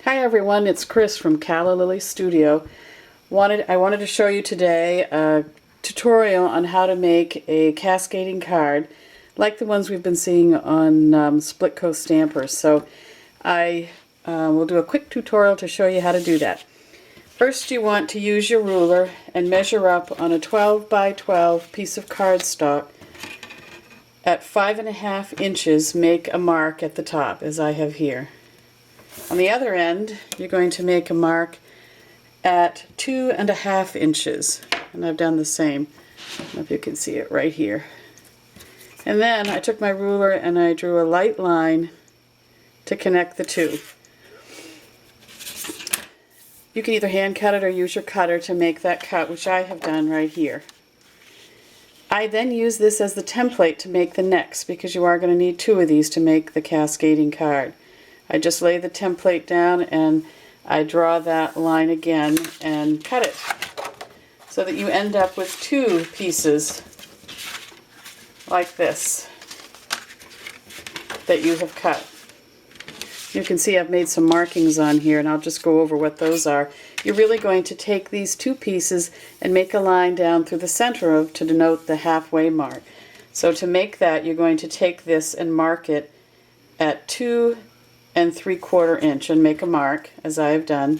Hi everyone, it's Chris from Calla Lily Studio. I wanted to show you today a tutorial on how to make a cascading card like the ones we've been seeing on Split Coast stampers. So I will do a quick tutorial to show you how to do that. First, you want to use your ruler and measure up on a 12 by 12 piece of cardstock. At 5.5 inches, make a mark at the top, as I have here. On the other end, you're going to make a mark at 2.5 inches, and I've done the same. I don't know if you can see it right here. And then I took my ruler and I drew a light line to connect the two. You can either hand cut it or use your cutter to make that cut, which I have done right here. I then use this as the template to make the next, because you are going to need two of these to make the cascading card. I just lay the template down and I draw that line again and cut it so that you end up with two pieces like this that you have cut. You can see I've made some markings on here, and I'll just go over what those are. You're really going to take these two pieces and make a line down through the center of to denote the halfway mark. So to make that, you're going to take this and mark it at 2 3/4 inch and make a mark, as I have done,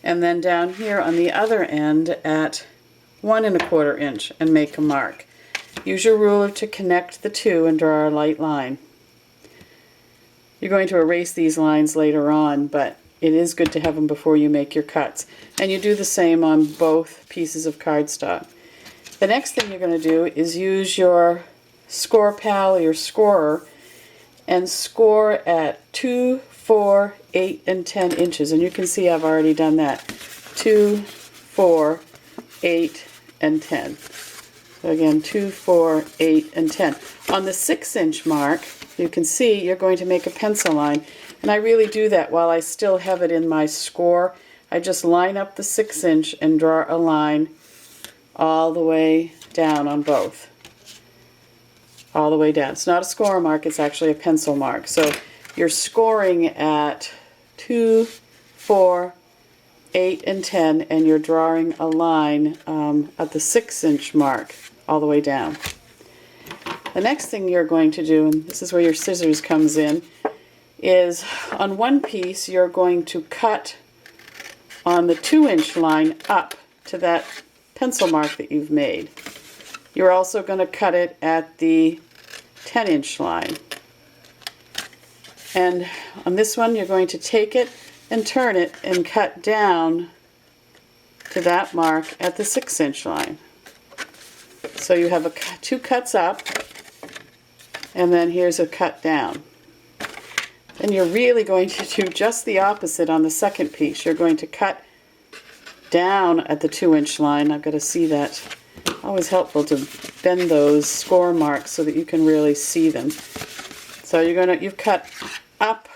and then down here on the other end at 1 1/4 inch and make a mark. Use your ruler to connect the two and draw a light line. You're going to erase these lines later on, but it is good to have them before you make your cuts. And you do the same on both pieces of cardstock. The next thing you're going to do is use your score pal or your scorer and score at 2, 4, 8, and 10 inches. And you can see I've already done that. 2, 4, 8, and 10. So again, 2, 4, 8, and 10. On the 6-inch mark, you can see you're going to make a pencil line. And I really do that while I still have it in my score. I just line up the 6-inch and draw a line all the way down on both. All the way down. It's not a score mark, it's actually a pencil mark. So you're scoring at 2, 4, 8, and 10, and you're drawing a line at the 6-inch mark all the way down. The next thing you're going to do, and this is where your scissors comes in, is on one piece you're going to cut on the 2-inch line up to that pencil mark that you've made. You're also going to cut it at the 10-inch line. And on this one you're going to take it and turn it and cut down to that mark at the 6-inch line. So you have two cuts up, and then here's a cut down. Then you're really going to do just the opposite on the second piece. You're going to cut down at the 2-inch line. I've got to see that. Always helpful to bend those score marks so that you can really see them. So you've cut up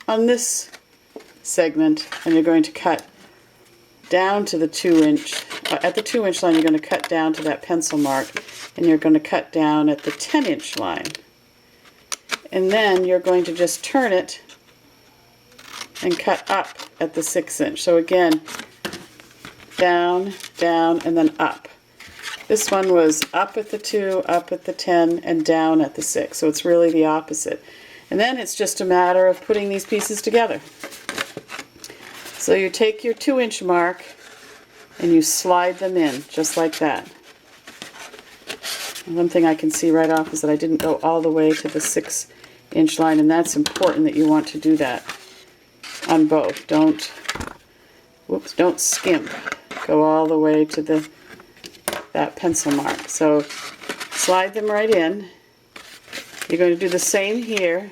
on this segment, and you're going to cut down to the 2-inch. At the 2-inch line, you're going to cut down to that pencil mark, and you're going to cut down at the 10-inch line. And then you're going to just turn it and cut up at the 6-inch. So again, down, down, and then up. This one was up at the 2, up at the 10, and down at the 6. So it's really the opposite. And then it's just a matter of putting these pieces together. So you take your 2-inch mark and you slide them in, just like that. And one thing I can see right off is that I didn't go all the way to the 6-inch line, and that's important that you want to do that on both. Don't skimp. Go all the way to that pencil mark. So slide them right in. You're going to do the same here.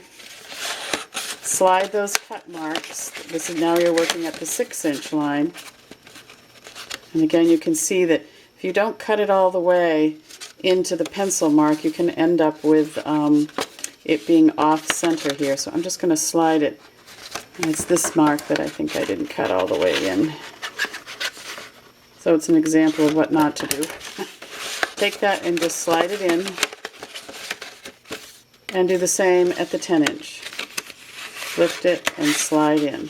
Slide those cut marks. This is now you're working at the 6-inch line. And again, you can see that if you don't cut it all the way into the pencil mark, you can end up with it being off center here. So I'm just going to slide it. And it's this mark that I think I didn't cut all the way in. So it's an example of what not to do. Take that and just slide it in, and do the same at the 10-inch. Lift it and slide in.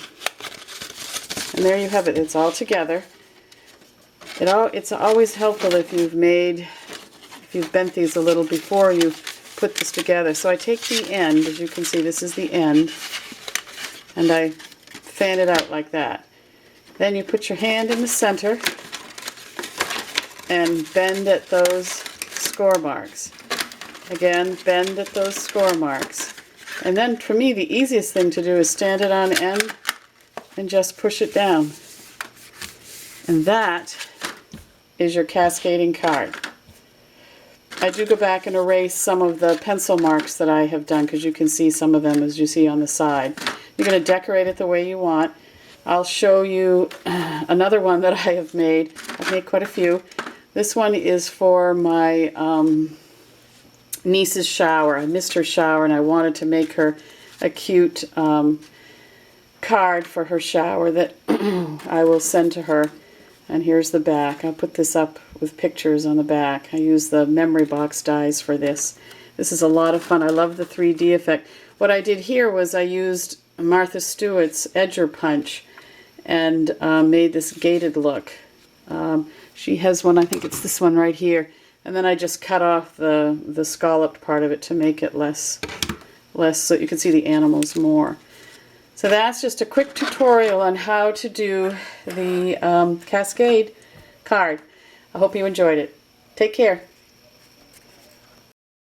And there you have it. It's all together. It's always helpful if you've bent these a little before you put this together. So I take the end, as you can see, this is the end, and I fan it out like that. Then you put your hand in the center and bend at those score marks. Again, bend at those score marks. And then for me, the easiest thing to do is stand it on end and just push it down. And that is your cascading card. I do go back and erase some of the pencil marks that I have done, because you can see some of them as you see on the side. You're going to decorate it the way you want. I'll show you another one that I have made. I've made quite a few. This one is for my niece's shower. I missed her shower and I wanted to make her a cute card for her shower that I will send to her. And here's the back. I'll put this up with pictures on the back. I use the memory box dies for this. This is a lot of fun. I love the 3D effect. What I did here was I used Martha Stewart's Edger Punch and made this gated look. She has one, I think it's this one right here. And then I just cut off the scalloped part of it to make it less so you can see the animals more. So that's just a quick tutorial on how to do the Cascade card. I hope you enjoyed it. Take care.